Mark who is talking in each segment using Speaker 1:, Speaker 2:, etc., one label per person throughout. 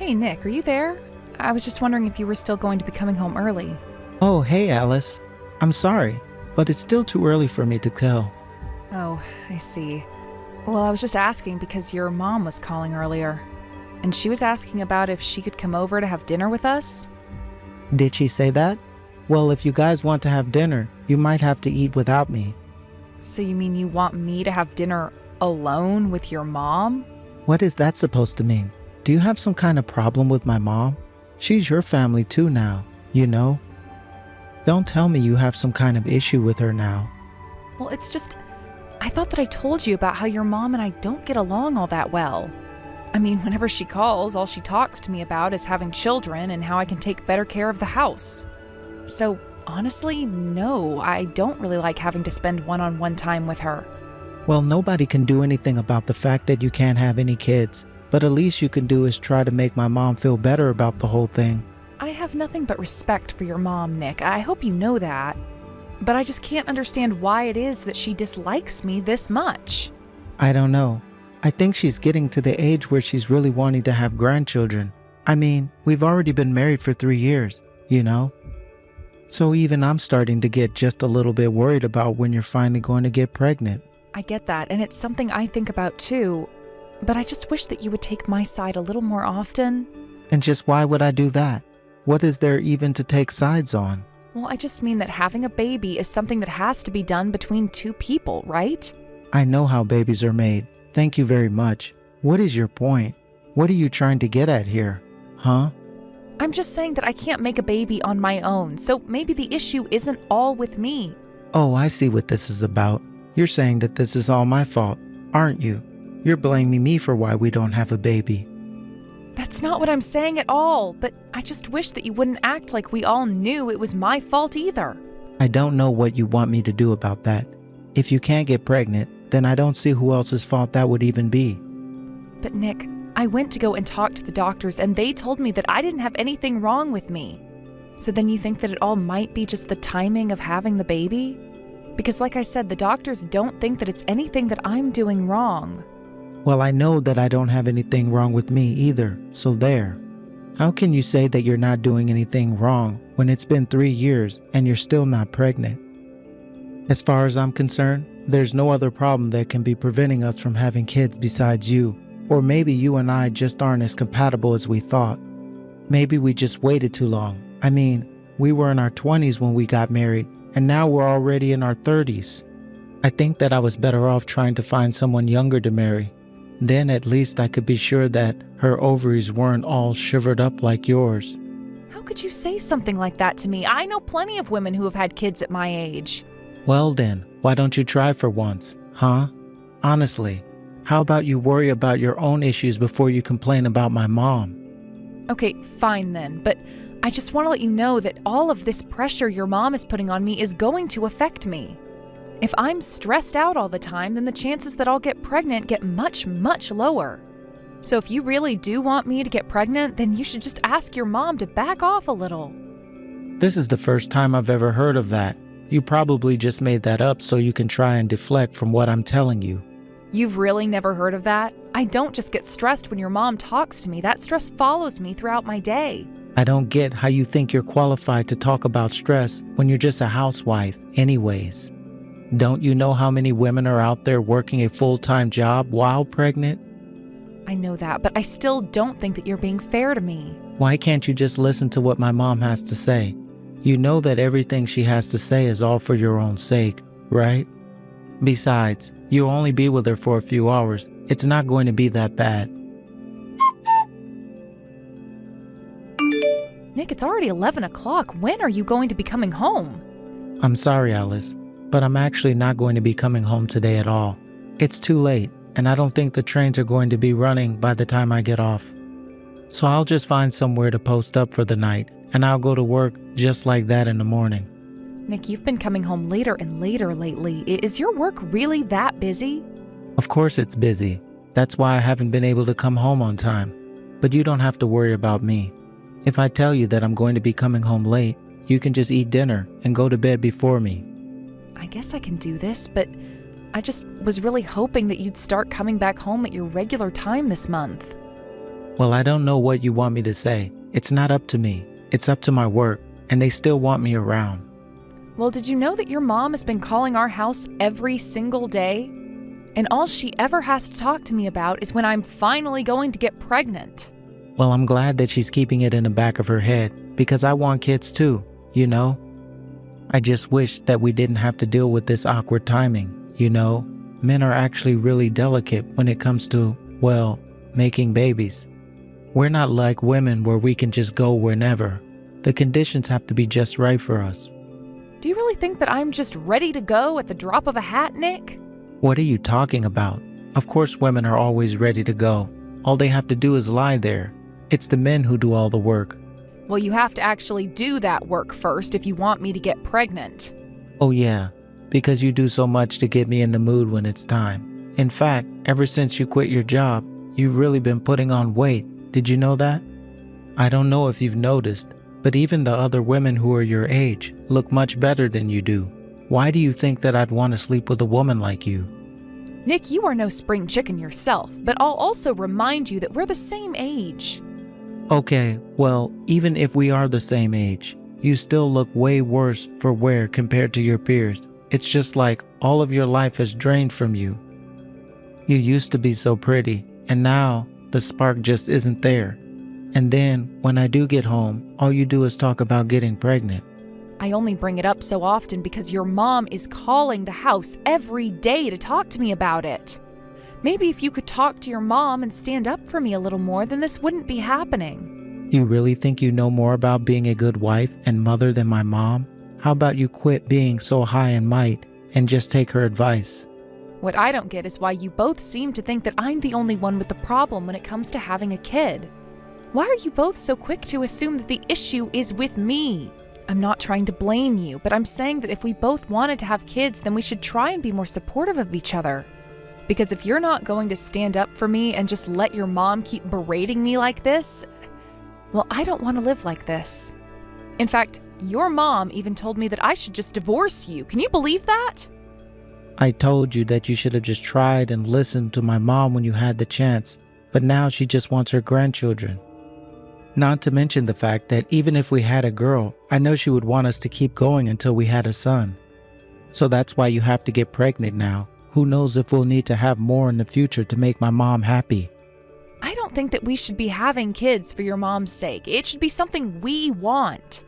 Speaker 1: Hey, Nick, are you there? I was just wondering if you were still going to be coming home early.
Speaker 2: Oh, hey, Alice. I'm sorry, but it's still too early for me to tell.
Speaker 1: Oh, I see. Well, I was just asking because your mom was calling earlier. And she was asking about if she could come over to have dinner with us.
Speaker 2: Did she say that? Well, if you guys want to have dinner, you might have to eat without me.
Speaker 1: So you mean you want me to have dinner alone with your mom?
Speaker 2: What is that supposed to mean? Do you have some kind of problem with my mom? She's your family too now, you know? Don't tell me you have some kind of issue with her now.
Speaker 1: Well, it's just, I thought that I told you about how your mom and I don't get along all that well. I mean, whenever she calls, all she talks to me about is having children and how I can take better care of the house. So, honestly, no, I don't really like having to spend one-on-one time with her.
Speaker 2: Well, nobody can do anything about the fact that you can't have any kids, but at least you can do is try to make my mom feel better about the whole thing.
Speaker 1: I have nothing but respect for your mom, Nick. I hope you know that. But I just can't understand why it is that she dislikes me this much.
Speaker 2: I don't know. I think she's getting to the age where she's really wanting to have grandchildren. I mean, we've already been married for 3 years, you know? So even I'm starting to get just a little bit worried about when you're finally going to get pregnant.
Speaker 1: I get that, and it's something I think about too. But I just wish that you would take my side a little more often.
Speaker 2: And just why would I do that? What is there even to take sides on?
Speaker 1: Well, I just mean that having a baby is something that has to be done between two people, right?
Speaker 2: I know how babies are made. Thank you very much. What is your point? What are you trying to get at here? Huh?
Speaker 1: I'm just saying that I can't make a baby on my own, so maybe the issue isn't all with me.
Speaker 2: Oh, I see what this is about. You're saying that this is all my fault, aren't you? You're blaming me for why we don't have a baby.
Speaker 1: That's not what I'm saying at all, but I just wish that you wouldn't act like we all knew it was my fault either.
Speaker 2: I don't know what you want me to do about that. If you can't get pregnant, then I don't see who else's fault that would even be.
Speaker 1: But Nick, I went to go and talk to the doctors and they told me that I didn't have anything wrong with me. So then you think that it all might be just the timing of having the baby? Because like I said, the doctors don't think that it's anything that I'm doing wrong.
Speaker 2: Well, I know that I don't have anything wrong with me either, so there. How can you say that you're not doing anything wrong when it's been 3 years and you're still not pregnant? As far as I'm concerned, there's no other problem that can be preventing us from having kids besides you. Or maybe you and I just aren't as compatible as we thought. Maybe we just waited too long. I mean, we were in our 20s when we got married, and now we're already in our 30s. I think that I was better off trying to find someone younger to marry. Then at least I could be sure that her ovaries weren't all shivered up like yours.
Speaker 1: How could you say something like that to me? I know plenty of women who have had kids at my age.
Speaker 2: Well then, why don't you try for once, huh? Honestly, how about you worry about your own issues before you complain about my mom?
Speaker 1: Okay, fine then, but I just want to let you know that all of this pressure your mom is putting on me is going to affect me. If I'm stressed out all the time, then the chances that I'll get pregnant get much, much lower. So if you really do want me to get pregnant, then you should just ask your mom to back off a little.
Speaker 2: This is the first time I've ever heard of that. You probably just made that up so you can try and deflect from what I'm telling you.
Speaker 1: You've really never heard of that? I don't just get stressed when your mom talks to me. That stress follows me throughout my day.
Speaker 2: I don't get how you think you're qualified to talk about stress when you're just a housewife anyways. Don't you know how many women are out there working a full-time job while pregnant?
Speaker 1: I know that, but I still don't think that you're being fair to me.
Speaker 2: Why can't you just listen to what my mom has to say? You know that everything she has to say is all for your own sake, right? Besides, you'll only be with her for a few hours. It's not going to be that bad.
Speaker 1: Nick, it's already 11 o'clock. When are you going to be coming home?
Speaker 2: I'm sorry, Alice, but I'm actually not going to be coming home today at all. It's too late, and I don't think the trains are going to be running by the time I get off. So I'll just find somewhere to post up for the night, and I'll go to work just like that in the morning.
Speaker 1: Nick, you've been coming home later and later lately. Is your work really that busy?
Speaker 2: Of course it's busy. That's why I haven't been able to come home on time. But you don't have to worry about me. If I tell you that I'm going to be coming home late, you can just eat dinner and go to bed before me.
Speaker 1: I guess I can do this, but I just was really hoping that you'd start coming back home at your regular time this month.
Speaker 2: Well, I don't know what you want me to say. It's not up to me. It's up to my work, and they still want me around.
Speaker 1: Well, did you know that your mom has been calling our house every single day? And all she ever has to talk to me about is when I'm finally going to get pregnant.
Speaker 2: Well, I'm glad that she's keeping it in the back of her head, because I want kids too, you know? I just wish that we didn't have to deal with this awkward timing, you know? Men are actually really delicate when it comes to, well, making babies. We're not like women where we can just go whenever. The conditions have to be just right for us.
Speaker 1: Do you really think that I'm just ready to go at the drop of a hat, Nick?
Speaker 2: What are you talking about? Of course women are always ready to go. All they have to do is lie there. It's the men who do all the work.
Speaker 1: Well, you have to actually do that work first if you want me to get pregnant.
Speaker 2: Oh yeah, because you do so much to get me in the mood when it's time. In fact, ever since you quit your job, you've really been putting on weight. Did you know that? I don't know if you've noticed, but even the other women who are your age look much better than you do. Why do you think that I'd want to sleep with a woman like you?
Speaker 1: Nick, you are no spring chicken yourself, but I'll also remind you that we're the same age.
Speaker 2: Okay, well, even if we are the same age, you still look way worse for wear compared to your peers. It's just like all of your life has drained from you. You used to be so pretty, and now the spark just isn't there. And then, when I do get home, all you do is talk about getting pregnant.
Speaker 1: I only bring it up so often because your mom is calling the house every day to talk to me about it. Maybe if you could talk to your mom and stand up for me a little more, then this wouldn't be happening.
Speaker 2: You really think you know more about being a good wife and mother than my mom? How about you quit being so high and might and just take her advice?
Speaker 1: What I don't get is why you both seem to think that I'm the only one with the problem when it comes to having a kid. Why are you both so quick to assume that the issue is with me? I'm not trying to blame you, but I'm saying that if we both wanted to have kids, then we should try and be more supportive of each other. Because if you're not going to stand up for me and just let your mom keep berating me like this, well, I don't want to live like this. In fact, your mom even told me that I should just divorce you. Can you believe that?
Speaker 2: I told you that you should have just tried and listened to my mom when you had the chance, but now she just wants her grandchildren. Not to mention the fact that even if we had a girl, I know she would want us to keep going until we had a son. So that's why you have to get pregnant now. Who knows if we'll need to have more in the future to make my mom happy.
Speaker 1: I don't think that we should be having kids for your mom's sake. It should be something we want.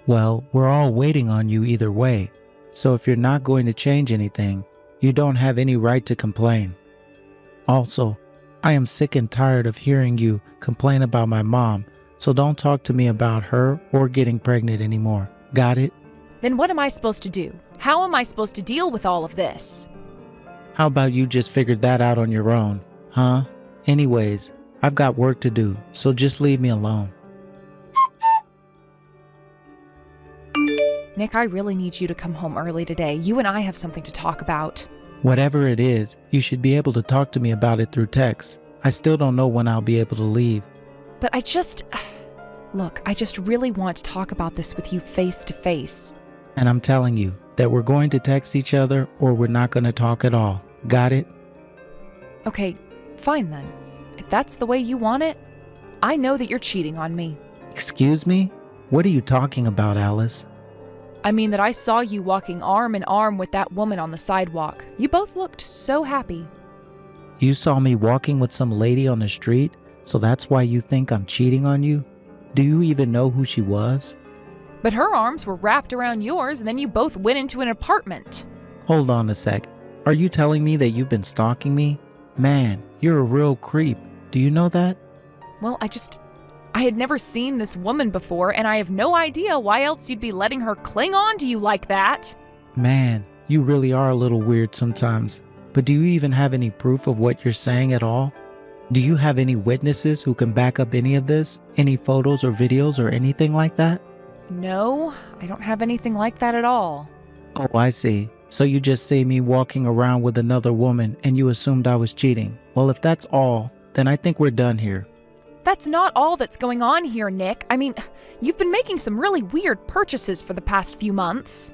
Speaker 2: Well, we're all waiting on you either way. So if you're not going to change anything, you don't have any right to complain. Also, I am sick and tired of hearing you complain about my mom, so don't talk to me about her or getting pregnant anymore. Got it?
Speaker 1: Then what am I supposed to do? How am I supposed to deal with all of this?
Speaker 2: How about you just figured that out on your own, huh? Anyways, I've got work to do, so just leave me alone.
Speaker 1: Nick, I really need you to come home early today. You and I have something to talk about.
Speaker 2: Whatever it is, you should be able to talk to me about it through text. I still don't know when I'll be able to leave.
Speaker 1: But I just really want to talk about this with you face to face.
Speaker 2: And I'm telling you that we're going to text each other or we're not going to talk at all. Got it?
Speaker 1: Okay, fine then. If that's the way you want it, I know that you're cheating on me.
Speaker 2: Excuse me? What are you talking about, Alice?
Speaker 1: I mean that I saw you walking arm in arm with that woman on the sidewalk. You both looked so happy.
Speaker 2: You saw me walking with some lady on the street, so that's why you think I'm cheating on you? Do you even know who she was?
Speaker 1: But her arms were wrapped around yours, and then you both went into an apartment.
Speaker 2: Hold on a sec. Are you telling me that you've been stalking me? Man, you're a real creep. Do you know that?
Speaker 1: Well, I had never seen this woman before, and I have no idea why else you'd be letting her cling on to you like that.
Speaker 2: Man, you really are a little weird sometimes. But do you even have any proof of what you're saying at all? Do you have any witnesses who can back up any of this? Any photos or videos or anything like that?
Speaker 1: No, I don't have anything like that at all.
Speaker 2: Oh, I see. So you just see me walking around with another woman and you assumed I was cheating. Well, if that's all, then I think we're done here.
Speaker 1: That's not all that's going on here, Nick. I mean, you've been making some really weird purchases for the past few months.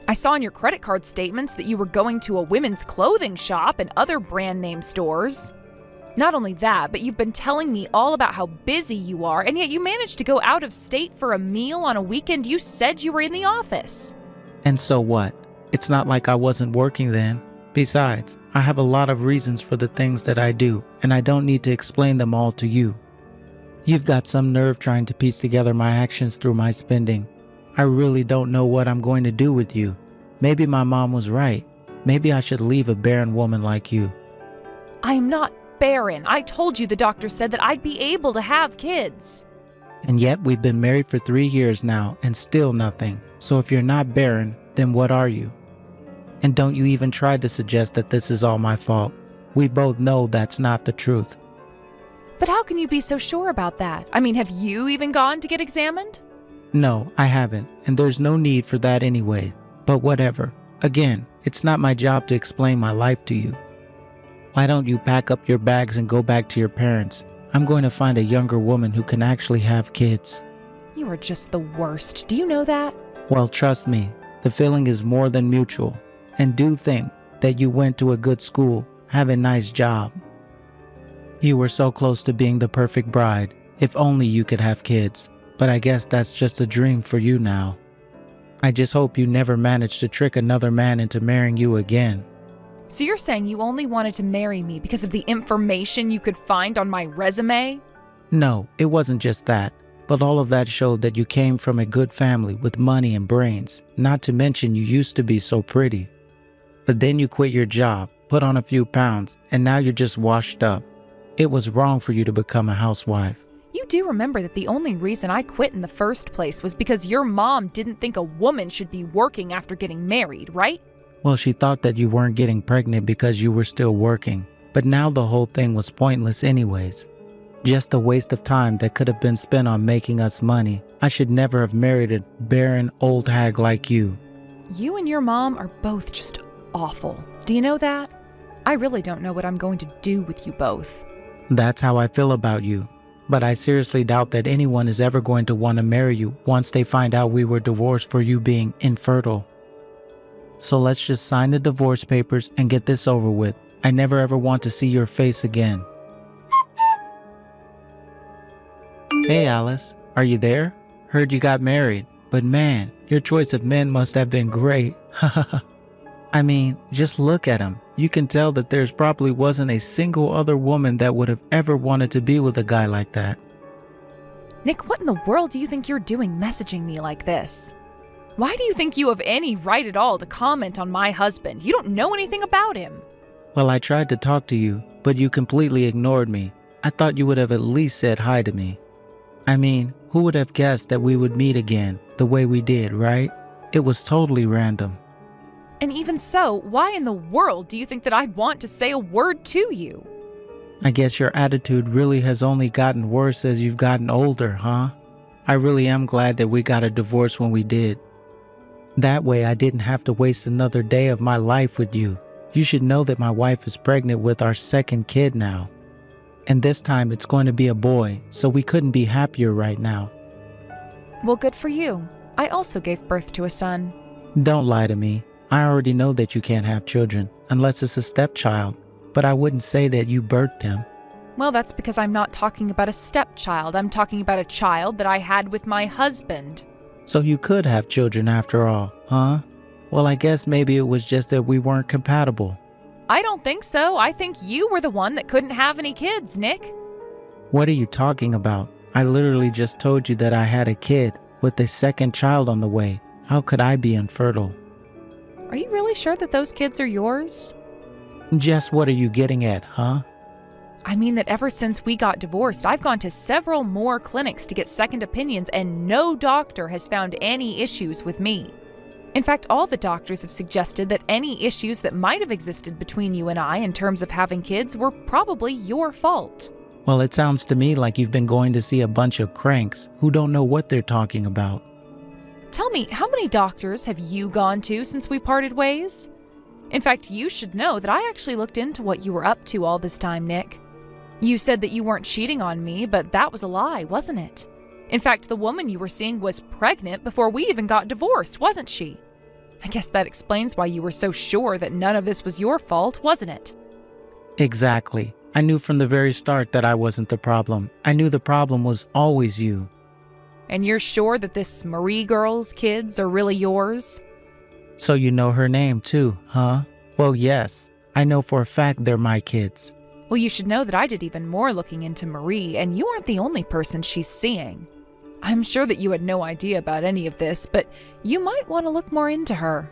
Speaker 1: I saw in your credit card statements that you were going to a women's clothing shop and other brand name stores. Not only that, but you've been telling me all about how busy you are, and yet you managed to go out of state for a meal on a weekend you said you were in the office.
Speaker 2: And so what? It's not like I wasn't working then. Besides, I have a lot of reasons for the things that I do, and I don't need to explain them all to you. You've got some nerve trying to piece together my actions through my spending. I really don't know what I'm going to do with you. Maybe my mom was right. Maybe I should leave a barren woman like you.
Speaker 1: I am not barren. I told you the doctor said that I'd be able to have kids.
Speaker 2: And yet we've been married for 3 years now and still nothing. So if you're not barren, then what are you? And don't you even try to suggest that this is all my fault. We both know that's not the truth.
Speaker 1: But how can you be so sure about that? I mean, have you even gone to get examined?
Speaker 2: No, I haven't, and there's no need for that anyway. But whatever. Again, it's not my job to explain my life to you. Why don't you pack up your bags and go back to your parents? I'm going to find a younger woman who can actually have kids.
Speaker 1: You are just the worst. Do you know that?
Speaker 2: Well, trust me, the feeling is more than mutual. And do think that you went to a good school, have a nice job. You were so close to being the perfect bride, if only you could have kids. But I guess that's just a dream for you now. I just hope you never manage to trick another man into marrying you again.
Speaker 1: So you're saying you only wanted to marry me because of the information you could find on my resume?
Speaker 2: No, it wasn't just that. But all of that showed that you came from a good family with money and brains. Not to mention you used to be so pretty. But then you quit your job, put on a few pounds, and now you're just washed up. It was wrong for you to become a housewife.
Speaker 1: You do remember that the only reason I quit in the first place was because your mom didn't think a woman should be working after getting married, right?
Speaker 2: Well, she thought that you weren't getting pregnant because you were still working. But now the whole thing was pointless anyways. Just a waste of time that could have been spent on making us money. I should never have married a barren old hag like you.
Speaker 1: You and your mom are both just awful. Do you know that? I really don't know what I'm going to do with you both.
Speaker 2: That's how I feel about you. But I seriously doubt that anyone is ever going to want to marry you once they find out we were divorced for you being infertile. So let's just sign the divorce papers and get this over with. I never ever want to see your face again. Hey Alice, are you there? Heard you got married, but man, your choice of men must have been great. I mean, just look at him. You can tell that there's probably wasn't a single other woman that would have ever wanted to be with a guy like that.
Speaker 1: Nick, what in the world do you think you're doing messaging me like this? Why do you think you have any right at all to comment on my husband? You don't know anything about him.
Speaker 2: Well, I tried to talk to you, but you completely ignored me. I thought you would have at least said hi to me. I mean, who would have guessed that we would meet again the way we did, right? It was totally random.
Speaker 1: And even so, why in the world do you think that I'd want to say a word to you?
Speaker 2: I guess your attitude really has only gotten worse as you've gotten older, huh? I really am glad that we got a divorce when we did. That way I didn't have to waste another day of my life with you. You should know that my wife is pregnant with our second kid now. And this time it's going to be a boy, so we couldn't be happier right now.
Speaker 1: Well, good for you. I also gave birth to a son.
Speaker 2: Don't lie to me. I already know that you can't have children, unless it's a stepchild, but I wouldn't say that you birthed him.
Speaker 1: Well, that's because I'm not talking about a stepchild. I'm talking about a child that I had with my husband.
Speaker 2: So you could have children after all, huh? Well, I guess maybe it was just that we weren't compatible.
Speaker 1: I don't think so. I think you were the one that couldn't have any kids, Nick.
Speaker 2: What are you talking about? I literally just told you that I had a kid with a second child on the way. How could I be infertile?
Speaker 1: Are you really sure that those kids are yours?
Speaker 2: Just what are you getting at, huh?
Speaker 1: I mean that ever since we got divorced, I've gone to several more clinics to get second opinions, and no doctor has found any issues with me. In fact, all the doctors have suggested that any issues that might have existed between you and I in terms of having kids were probably your fault.
Speaker 2: Well, it sounds to me like you've been going to see a bunch of cranks who don't know what they're talking about.
Speaker 1: Tell me, how many doctors have you gone to since we parted ways? In fact, you should know that I actually looked into what you were up to all this time, Nick. You said that you weren't cheating on me, but that was a lie, wasn't it? In fact, the woman you were seeing was pregnant before we even got divorced, wasn't she? I guess that explains why you were so sure that none of this was your fault, wasn't it?
Speaker 2: Exactly. I knew from the very start that I wasn't the problem. I knew the problem was always you.
Speaker 1: And you're sure that this Marie girl's kids are really yours?
Speaker 2: So you know her name too, huh? Well, yes. I know for a fact they're my kids.
Speaker 1: Well, you should know that I did even more looking into Marie, and you aren't the only person she's seeing. I'm sure that you had no idea about any of this, but you might want to look more into her.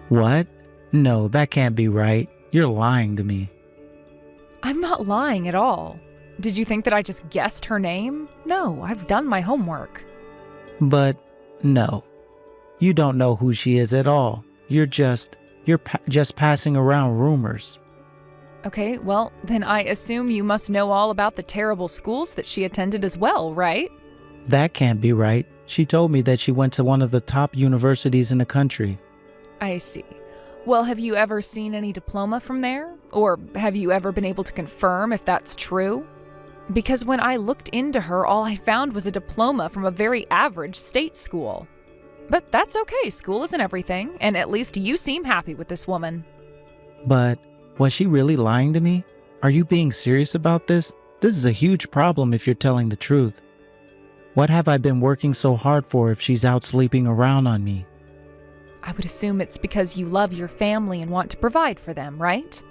Speaker 2: What? No, that can't be right. You're lying to me.
Speaker 1: I'm not lying at all. Did you think that I just guessed her name? No, I've done my homework.
Speaker 2: But no, you don't know who she is at all. You're just passing around rumors.
Speaker 1: Okay, well, then I assume you must know all about the terrible schools that she attended as well, right?
Speaker 2: That can't be right. She told me that she went to one of the top universities in the country.
Speaker 1: I see. Well, have you ever seen any diploma from there? Or have you ever been able to confirm if that's true? Because when I looked into her, all I found was a diploma from a very average state school. But that's okay, school isn't everything, and at least you seem happy with this woman.
Speaker 2: But was she really lying to me? Are you being serious about this? This is a huge problem if you're telling the truth. What have I been working so hard for if she's out sleeping around on me?
Speaker 1: I would assume it's because you love your family and want to provide for them, right?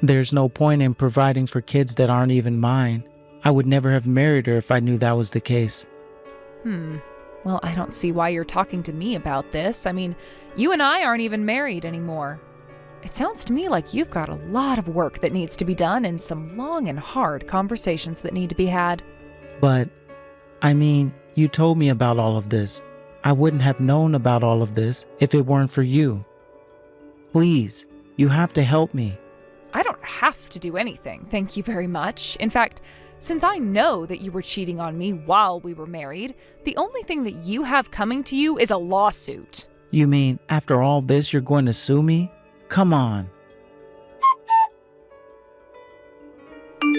Speaker 2: There's no point in providing for kids that aren't even mine. I would never have married her if I knew that was the case.
Speaker 1: Well, I don't see why you're talking to me about this. I mean, you and I aren't even married anymore. It sounds to me like you've got a lot of work that needs to be done and some long and hard conversations that need to be had.
Speaker 2: But, I mean, you told me about all of this. I wouldn't have known about all of this if it weren't for you. Please, you have to help me.
Speaker 1: I don't have to do anything, thank you very much. In fact, since I know that you were cheating on me while we were married, the only thing that you have coming to you is a lawsuit.
Speaker 2: You mean after all this you're going to sue me? Come on.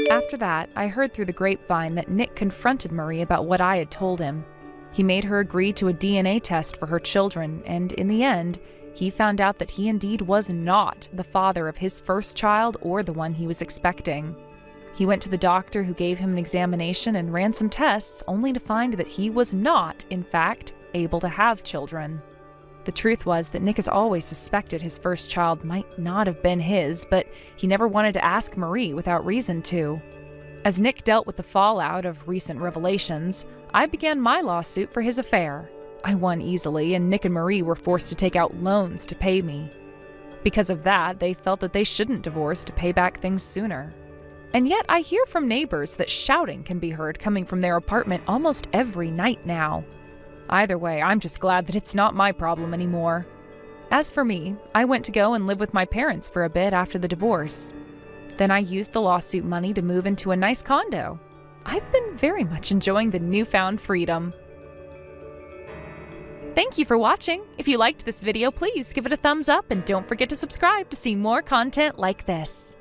Speaker 1: After that, I heard through the grapevine that Nick confronted Marie about what I had told him. He made her agree to a DNA test for her children, and in the end, he found out that he indeed was not the father of his first child or the one he was expecting. He went to the doctor who gave him an examination and ran some tests only to find that he was not, in fact, able to have children. The truth was that Nick has always suspected his first child might not have been his, but he never wanted to ask Marie without reason to. As Nick dealt with the fallout of recent revelations, I began my lawsuit for his affair. I won easily, and Nick and Marie were forced to take out loans to pay me. Because of that, they felt that they shouldn't divorce to pay back things sooner. And yet I hear from neighbors that shouting can be heard coming from their apartment almost every night now. Either way, I'm just glad that it's not my problem anymore. As for me, I went to go and live with my parents for a bit after the divorce. Then I used the lawsuit money to move into a nice condo. I've been very much enjoying the newfound freedom. Thank you for watching. If you liked this video, please give it a thumbs up and don't forget to subscribe to see more content like this.